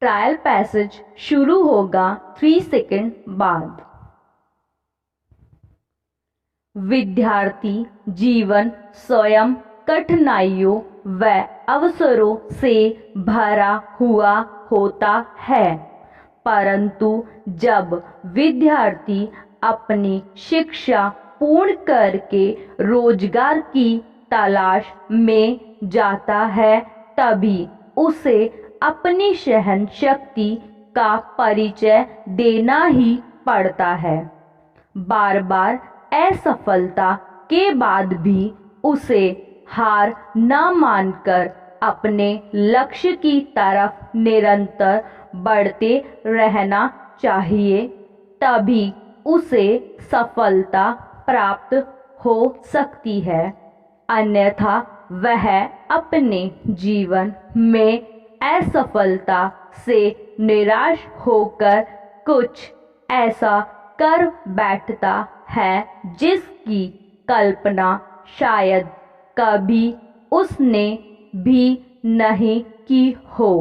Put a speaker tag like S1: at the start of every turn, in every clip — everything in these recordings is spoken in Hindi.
S1: ट्रायल पैसेज शुरू होगा 3 सेकंड बाद। विद्यार्थी जीवन स्वयं कठिनाइयों व अवसरों से भरा हुआ होता है, परंतु जब विद्यार्थी अपनी शिक्षा पूर्ण करके रोजगार की तलाश में जाता है, तभी उसे अपनी सहन शक्ति का परिचय देना ही पड़ता है। बार बार असफलता के बाद भी उसे हार न मानकर अपने लक्ष्य की तरफ निरंतर बढ़ते रहना चाहिए, तभी उसे सफलता प्राप्त हो सकती है। अन्यथा वह अपने जीवन में असफलता से निराश होकर कुछ ऐसा कर बैठता है जिसकी कल्पना शायद कभी उसने भी नहीं की हो।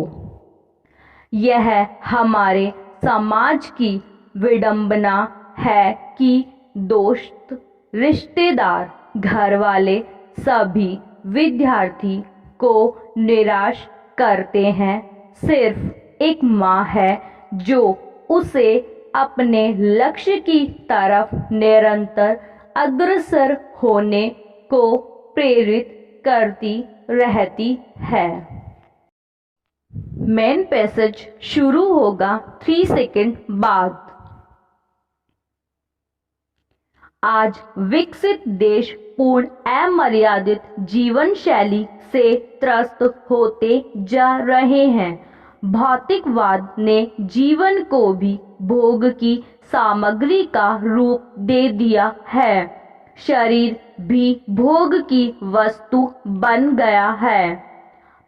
S1: यह हमारे समाज की विडंबना है कि दोस्त, रिश्तेदार, घरवाले सभी विद्यार्थी को निराश करते हैं। सिर्फ एक माँ है जो उसे अपने लक्ष्य की तरफ निरंतर अग्रसर होने को प्रेरित करती रहती है। मेन पैसेज शुरू होगा 3 सेकंड बाद। आज विकसित देश पूर्ण अमर्यादित जीवन शैली से त्रस्त होते जा रहे हैं। भौतिकवाद ने जीवन को भी भोग की सामग्री का रूप दे दिया है। शरीर भी भोग की वस्तु बन गया है।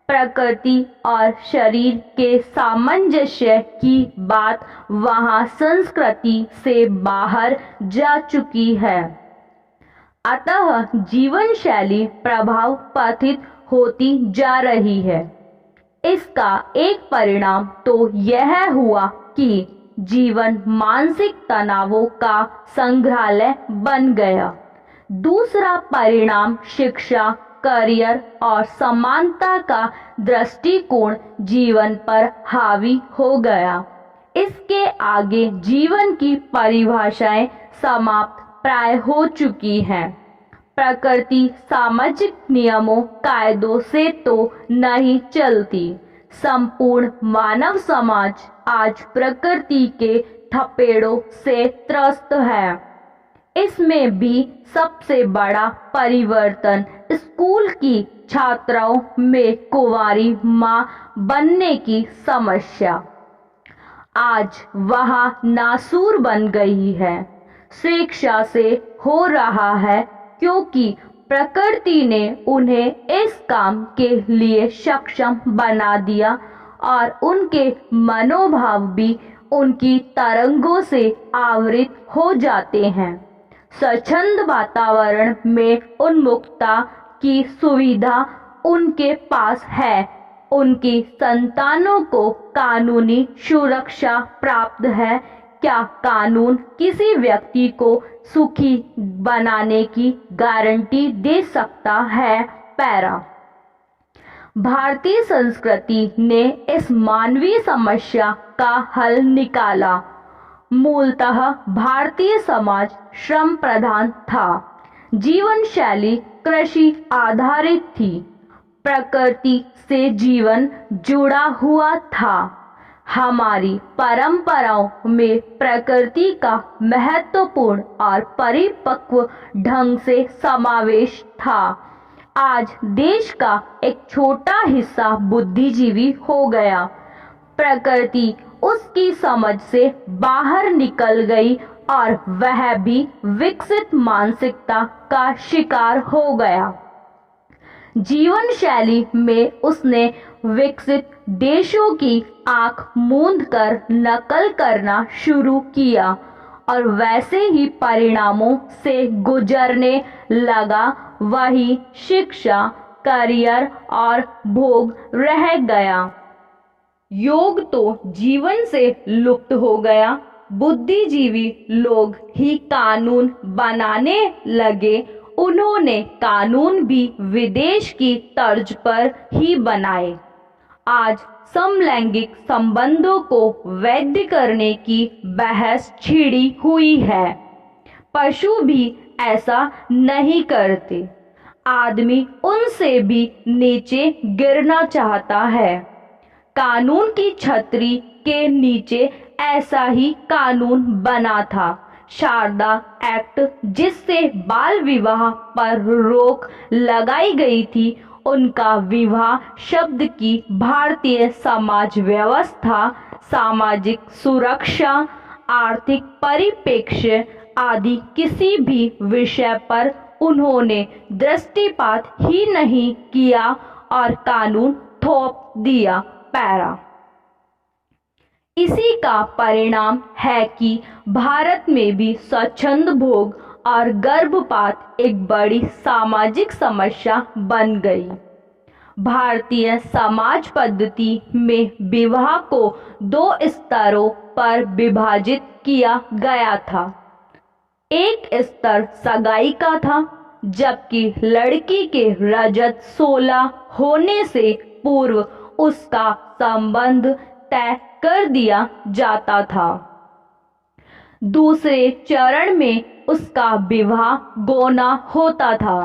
S1: प्रकृति और शरीर के सामंजस्य की बात वहाँ संस्कृति से बाहर जा चुकी है। अतः जीवन शैली प्रभाव पतित होती जा रही है। इसका एक परिणाम तो यह हुआ कि जीवन मानसिक तनावों का संग्रहालय बन गया। दूसरा परिणाम शिक्षा, करियर और समानता का दृष्टिकोण जीवन पर हावी हो गया। इसके आगे जीवन की परिभाषाएं समाप्त प्राय हो चुकी हैं। प्रकृति सामाजिक नियमों कायदों से तो नहीं चलती। संपूर्ण मानव समाज आज प्रकृति के थपेड़ों से त्रस्त है। इसमें भी सबसे बड़ा परिवर्तन स्कूल की छात्राओं में कुंवारी मां बनने की समस्या आज वहां नासूर बन गई है। शिक्षा से हो रहा है क्योंकि प्रकृति ने उन्हें इस काम के लिए सक्षम बना दिया और उनके मनोभाव भी उनकी तरंगों से आवृत हो जाते हैं। स्वच्छंद वातावरण में उन्मुक्तता की सुविधा उनके पास है। उनकी संतानों को कानूनी सुरक्षा प्राप्त है। क्या कानून किसी व्यक्ति को सुखी बनाने की गारंटी दे सकता है? पैरा। भारतीय संस्कृति ने इस मानवीय समस्या का हल निकाला। मूलतः भारतीय समाज श्रम प्रधान था। जीवन शैली कृषि आधारित थी। प्रकृति से जीवन जुड़ा हुआ था। हमारी परंपराओं में प्रकृति का महत्वपूर्ण और परिपक्व ढंग से समावेश था। आज देश का एक छोटा हिस्सा बुद्धिजीवी हो गया। प्रकृति उसकी समझ से बाहर निकल गई और वह भी विकसित मानसिकता का शिकार हो गया। जीवन शैली में उसने विकसित देशों की आंख मूंद कर नकल करना शुरू किया और वैसे ही परिणामों से गुजरने लगा। वही शिक्षा, करियर और भोग रह गया। योग तो जीवन से लुप्त हो गया। बुद्धिजीवी लोग ही कानून बनाने लगे। उन्होंने कानून भी विदेश की तर्ज पर ही बनाए। आज समलैंगिक संबंधों को वैध करने की बहस छिड़ी हुई है। पशु भी ऐसा नहीं करते। आदमी उनसे भी नीचे गिरना चाहता है। कानून की छतरी के नीचे ऐसा ही कानून बना था, शारदा एक्ट, जिससे बाल विवाह पर रोक लगाई गई थी। उनका विवाह शब्द की भारतीय समाज व्यवस्था, सामाजिक सुरक्षा, आर्थिक परिप्रेक्ष्य आदि किसी भी विषय पर उन्होंने दृष्टिपात ही नहीं किया और कानून थोप दिया। पैरा। इसी का परिणाम है कि भारत में भी स्वच्छंद भोग और गर्भपात एक बड़ी सामाजिक समस्या बन गई। भारतीय समाज पद्धति में विवाह को 2 स्तरों पर विभाजित किया गया था। एक स्तर सगाई का था, जबकि लड़की के रजत 16 होने से पूर्व उसका संबंध तय कर दिया जाता था। दूसरे चरण में उसका विवाह गौना होता था।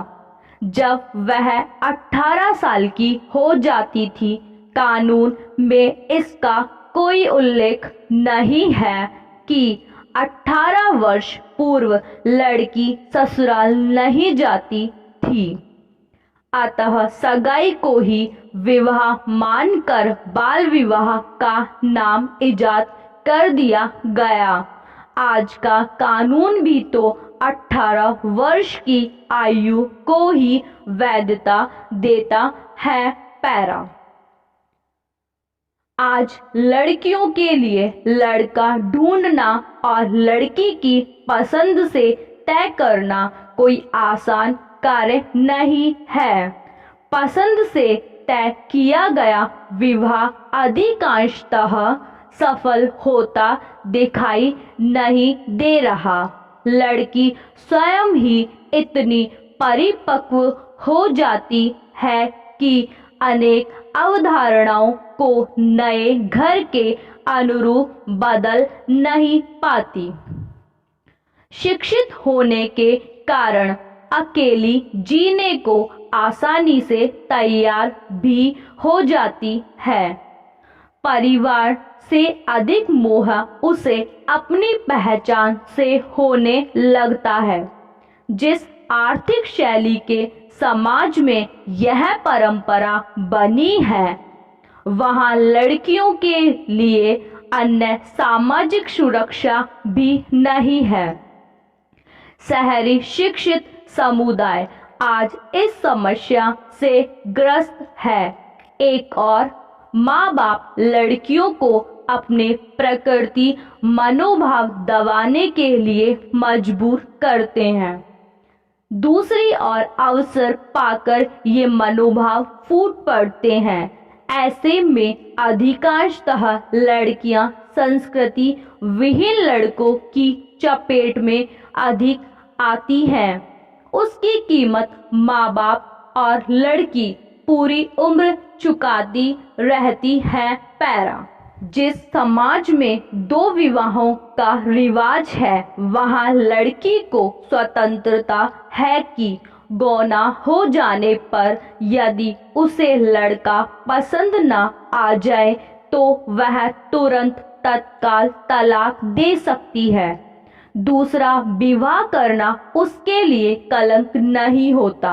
S1: जब वह 18 साल की हो जाती थी, कानून में इसका कोई उल्लेख नहीं है कि 18 वर्ष पूर्व लड़की ससुराल नहीं जाती थी। अतः सगाई को ही विवाह मानकर बाल विवाह का नाम इजाद कर दिया गया। आज का कानून भी तो 18 वर्ष की आयु को ही वैधता देता है। पैरा। आज लड़कियों के लिए लड़का ढूंढना और लड़की की पसंद से तय करना कोई आसान कार्य नहीं है। पसंद से तय किया गया विवाह अधिकांशतः सफल होता दिखाई नहीं दे रहा। लड़की स्वयं ही इतनी परिपक्व हो जाती है कि अनेक अवधारणाओं को नए घर के अनुरूप बदल नहीं पाती। शिक्षित होने के कारण अकेली जीने को आसानी से तैयार भी हो जाती है। परिवार से अधिक मोह उसे अपनी पहचान से होने लगता है। जिस आर्थिक शैली के समाज में यह परंपरा बनी है, वहाँ लड़कियों के लिए अन्य सामाजिक सुरक्षा भी नहीं है। शहरी शिक्षित समुदाय आज इस समस्या से ग्रस्त है। एक और माँ बाप लड़कियों को अपने प्रकृति मनोभाव दबाने के लिए मजबूर करते हैं। दूसरी ओर अवसर पाकर ये मनोभाव फूट पड़ते हैं। ऐसे में अधिकांशतः लड़कियां संस्कृति विहीन लड़कों की चपेट में अधिक आती हैं। उसकी कीमत माँ बाप और लड़की पूरी उम्र चुकाती रहती है। पैरा। जिस समाज में 2 विवाहों का रिवाज है, वहाँ लड़की को स्वतंत्रता है कि गौना हो जाने पर यदि उसे लड़का पसंद न आ जाए तो वह तुरंत तत्काल तलाक दे सकती है। दूसरा विवाह करना उसके लिए कलंक नहीं होता।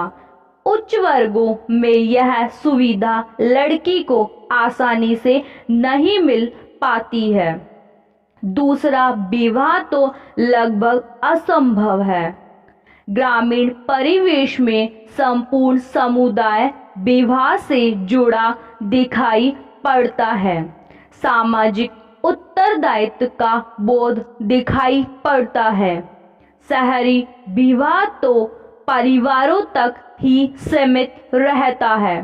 S1: उच्च वर्गों में यह सुविधा लड़की को आसानी से नहीं मिल पाती है। दूसरा विवाह तो लगभग असंभव है। ग्रामीण परिवेश में संपूर्ण समुदाय विवाह से जुड़ा दिखाई पड़ता है। सामाजिक उत्तरदायित्व का बोध दिखाई पड़ता है। शहरी विवाह तो परिवारों तक ही सीमित रहता है।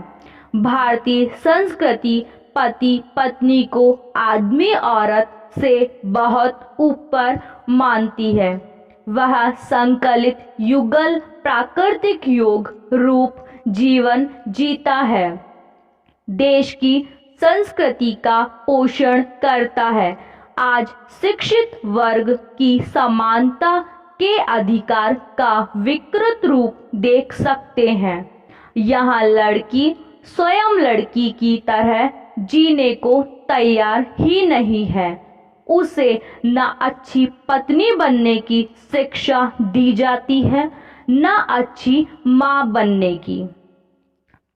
S1: भारतीय संस्कृति पति पत्नी को आदमी औरत से बहुत ऊपर मानती है। वह संकलित युगल प्राकृतिक योग रूप जीवन जीता है, देश की संस्कृति का पोषण करता है। आज शिक्षित वर्ग की समानता के अधिकार का विकृत रूप देख सकते हैं। यहाँ लड़की स्वयं लड़की की तरह जीने को तैयार ही नहीं है। उसे न अच्छी पत्नी बनने की शिक्षा दी जाती है, न अच्छी माँ बनने की।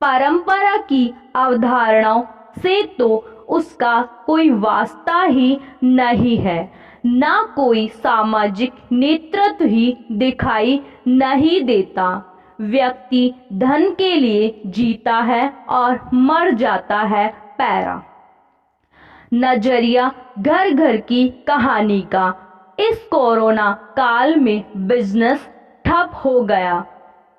S1: परंपरा की अवधारणाओं से तो उसका कोई वास्ता ही नहीं है, न कोई सामाजिक नेतृत्व ही दिखाई नहीं देता। व्यक्ति धन के लिए जीता है और मर जाता है पैरा। नजरिया घर घर की कहानी का। इस कोरोना काल में बिजनेस ठप हो गया।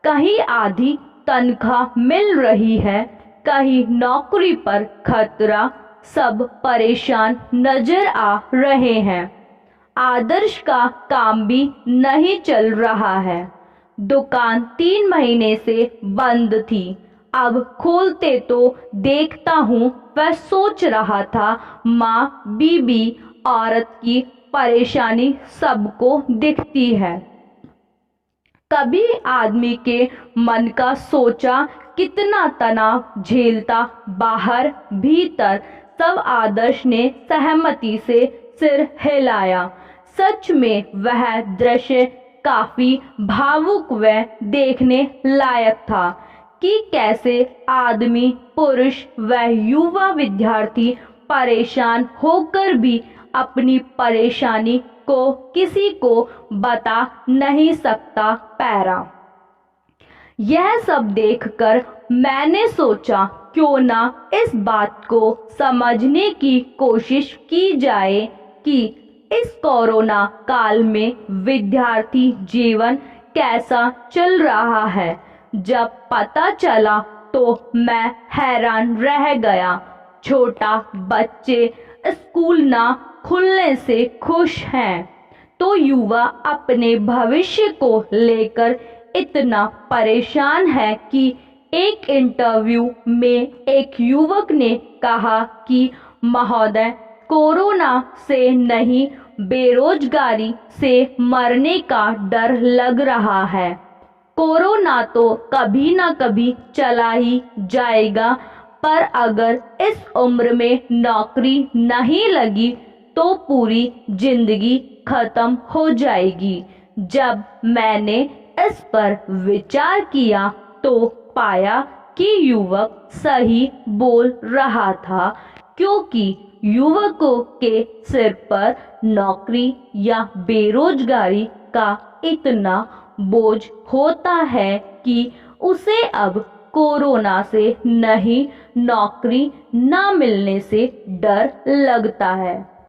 S1: कहीं आधी तनख्वाह मिल रही है, कहीं नौकरी पर खतरा। सब परेशान नजर आ रहे हैं। आदर्श का काम भी नहीं चल रहा है। दुकान 3 महीने से बंद थी, अब खोलते तो देखता हूँ वह सोच रहा था माँ बीबी औरत की परेशानी सबको दिखती है। कभी आदमी के मन का सोचा कितना तनाव झेलता, बाहर भीतर सब आदर्श ने सहमति से सिर हिलाया। सच में वह दृश्य काफी भावुक व देखने लायक था कि कैसे आदमी, पुरुष व युवा विद्यार्थी परेशान होकर भी अपनी परेशानी को किसी को बता नहीं सकता पैरा। यह सब देखकर मैंने सोचा क्यों ना इस बात को समझने की कोशिश की जाए कि इस कोरोना काल में विद्यार्थी जीवन कैसा चल रहा है। जब पता चला तो मैं हैरान रह गया। छोटा बच्चे स्कूल ना खुलने से खुश हैं, तो युवा अपने भविष्य को लेकर इतना परेशान है कि एक इंटरव्यू में एक युवक ने कहा कि महोदय, कोरोना से नहीं बेरोजगारी से मरने का डर लग रहा है। कोरोना तो कभी ना कभी चला ही जाएगा, पर अगर इस उम्र में नौकरी नहीं लगी तो पूरी जिंदगी खत्म हो जाएगी। जब मैंने इस पर विचार किया तो पाया कि युवक सही बोल रहा था, क्योंकि युवकों के सिर पर नौकरी या बेरोजगारी का इतना बोझ होता है कि उसे अब कोरोना से नहीं, नौकरी ना मिलने से डर लगता है।